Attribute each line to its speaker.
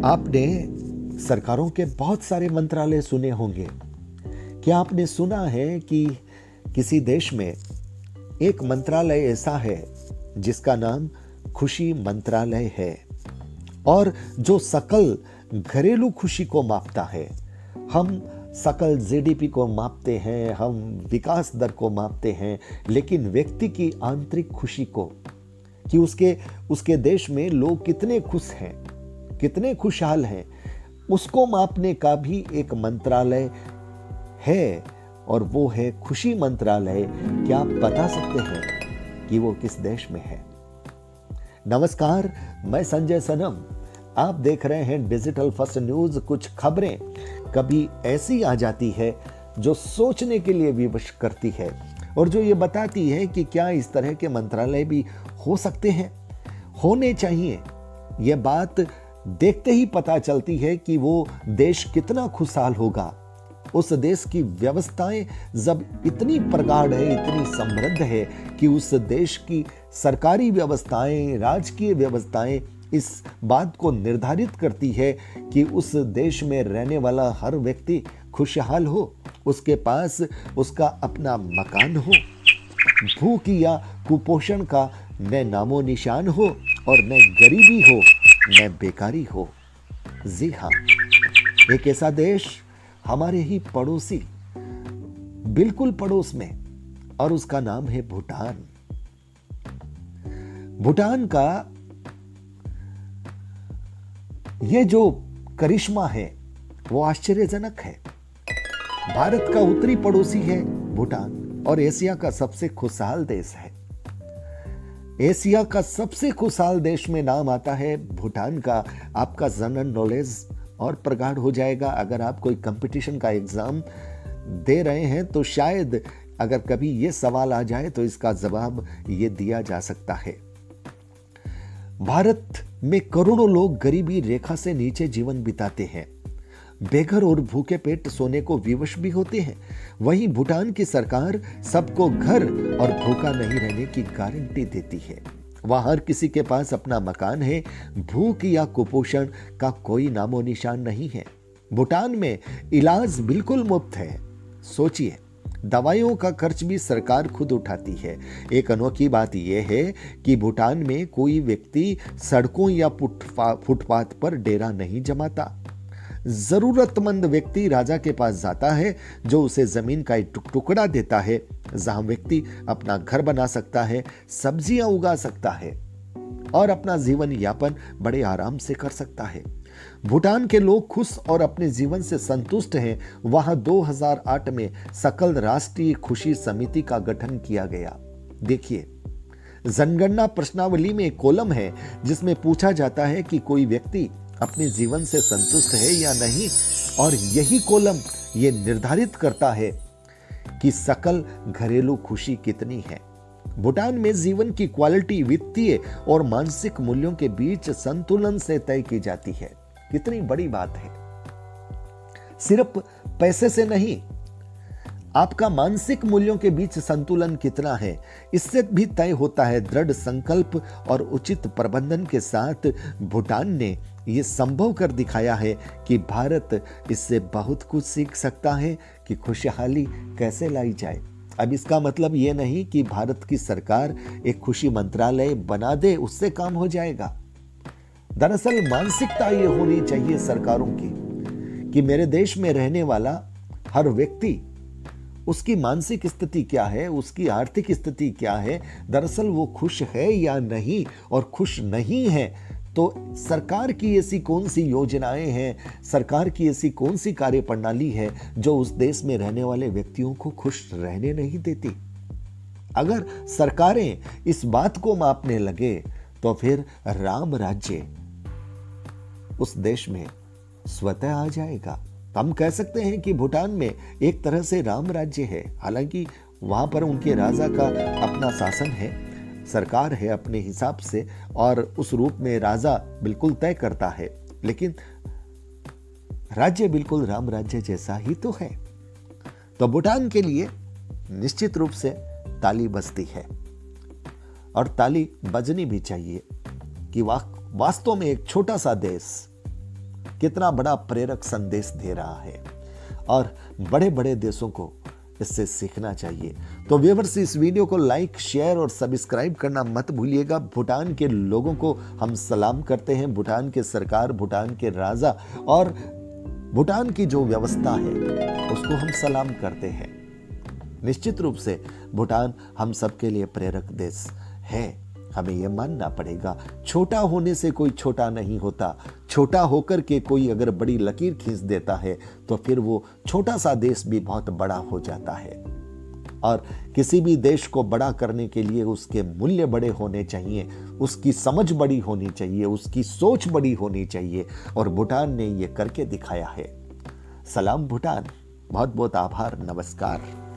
Speaker 1: आपने सरकारों के बहुत सारे मंत्रालय सुने होंगे। क्या आपने सुना है कि किसी देश में एक मंत्रालय ऐसा है जिसका नाम खुशी मंत्रालय है और जो सकल घरेलू खुशी को मापता है। हम सकल जीडीपी को मापते हैं, हम विकास दर को मापते हैं, लेकिन व्यक्ति की आंतरिक खुशी को, कि उसके देश में लोग कितने खुश हैं, कितने खुशहाल हैं, उसको मापने का भी एक मंत्रालय है और वो है खुशी मंत्रालय। क्या आप बता सकते हैं कि वो किस देश में है? नमस्कार, मैं संजय सनम। आप देख रहे हैं डिजिटल फर्स्ट न्यूज। कुछ खबरें कभी ऐसी आ जाती है जो सोचने के लिए विवश करती है और जो ये बताती है कि क्या इस तरह के मंत्रालय भी हो सकते हैं, होने चाहिए। यह बात देखते ही पता चलती है कि वो देश कितना खुशहाल होगा। उस देश की व्यवस्थाएं जब इतनी प्रगाढ़ है, इतनी समृद्ध है कि उस देश की सरकारी व्यवस्थाएं, राजकीय व्यवस्थाएं इस बात को निर्धारित करती है कि उस देश में रहने वाला हर व्यक्ति खुशहाल हो, उसके पास उसका अपना मकान हो, भूख या कुपोषण का न नामो निशान हो और न गरीबी हो, न बेकारी हो। जी हाँ, एक ऐसा देश हमारे ही पड़ोसी, बिल्कुल पड़ोस में, और उसका नाम है भूटान। भूटान का ये जो करिश्मा है वो आश्चर्यजनक है। भारत का उत्तरी पड़ोसी है भूटान और एशिया का सबसे खुशहाल देश है। एशिया का सबसे खुशहाल देश में नाम आता है भूटान का। आपका जनरल नॉलेज और प्रगाढ़ हो जाएगा। अगर आप कोई कंपटीशन का एग्जाम दे रहे हैं तो शायद अगर कभी ये सवाल आ जाए तो इसका जवाब ये दिया जा सकता है। भारत में करोड़ों लोग गरीबी रेखा से नीचे जीवन बिताते हैं, बेघर और भूखे पेट सोने को विवश भी होते हैं। वहीं भूटान की सरकार सबको घर और भूखा नहीं रहने की गारंटी देती है। वहां हर किसी के पास अपना मकान है, भूख या कुपोषण का कोई नामो निशान नहीं है। भूटान में इलाज बिल्कुल मुफ्त है। सोचिए, दवाइयों का खर्च भी सरकार खुद उठाती है। एक अनोखी बात यह है कि भूटान में कोई व्यक्ति सड़कों या फुटपाथ पर डेरा नहीं जमाता। जरूरतमंद व्यक्ति राजा के पास जाता है जो उसे जमीन का एक टुकड़ा देता है जहां व्यक्ति अपना घर बना सकता है, सब्जियां उगा सकता है और अपना जीवन यापन बड़े आराम से कर सकता है। भूटान के लोग खुश और अपने जीवन से संतुष्ट हैं। वहां 2008 में सकल राष्ट्रीय खुशी समिति का गठन किया गया। देखिए, जनगणना प्रश्नावली में एक कॉलम है जिसमें पूछा जाता है कि कोई व्यक्ति अपने जीवन से संतुष्ट है या नहीं, और यही कॉलम ये निर्धारित करता है कि सकल घरेलू खुशी कितनी है। भूटान में जीवन की क्वालिटी वित्तीय और मानसिक मूल्यों के बीच संतुलन से तय की जाती है। कितनी बड़ी बात है। सिर्फ पैसे से नहीं, आपका मानसिक मूल्यों के बीच संतुलन कितना है, इससे भी तय होता है। दृढ़ संकल्प और उचित प्रबंधन के साथ भूटान ने यह संभव कर दिखाया है कि भारत इससे बहुत कुछ सीख सकता है कि खुशहाली कैसे लाई जाए। अब इसका मतलब यह नहीं कि भारत की सरकार एक खुशी मंत्रालय बना दे, उससे काम हो जाएगा। दरअसल मानसिकता ये होनी चाहिए सरकारों की कि मेरे देश में रहने वाला हर व्यक्ति, उसकी मानसिक स्थिति क्या है, उसकी आर्थिक स्थिति क्या है, दरअसल वो खुश है या नहीं, और खुश नहीं है तो सरकार की ऐसी कौन सी योजनाएं हैं, सरकार की ऐसी कौन सी कार्य प्रणाली है जो उस देश में रहने वाले व्यक्तियों को खुश रहने नहीं देती। अगर सरकारें इस बात को मापने लगे तो फिर राम राज्य उस देश में स्वतः आ जाएगा। हम कह सकते हैं कि भूटान में एक तरह से राम राज्य है। हालांकि वहां पर उनके राजा का अपना शासन है, सरकार है अपने हिसाब से, और उस रूप में राजा बिल्कुल तय करता है, लेकिन राज्य बिल्कुल राम राज्य जैसा ही तो है। तो भूटान के लिए निश्चित रूप से ताली बजती है और ताली बजनी भी चाहिए कि वास्तव में एक छोटा सा देश कितना बड़ा प्रेरक संदेश दे रहा है और बड़े बड़े देशों को इससे सीखना चाहिए। तो व्यूअर्स, इस वीडियो को लाइक, शेयर और सब्सक्राइब करना मत भूलिएगा। भूटान के लोगों को हम सलाम करते हैं, भूटान के सरकार, भूटान के राजा और भूटान की जो व्यवस्था है उसको हम सलाम करते हैं। निश्चित रूप से भूटान हम सबके लिए प्रेरक देश है, हमें यह मानना पड़ेगा। छोटा होने से कोई छोटा नहीं होता, छोटा होकर के कोई अगर बड़ी लकीर खींच देता है तो फिर वो छोटा सा देश भी बहुत बड़ा हो जाता है। और किसी भी देश को बड़ा करने के लिए उसके मूल्य बड़े होने चाहिए, उसकी समझ बड़ी होनी चाहिए, उसकी सोच बड़ी होनी चाहिए और भूटान ने ये करके दिखाया है। सलाम भूटान, बहुत बहुत आभार, नमस्कार।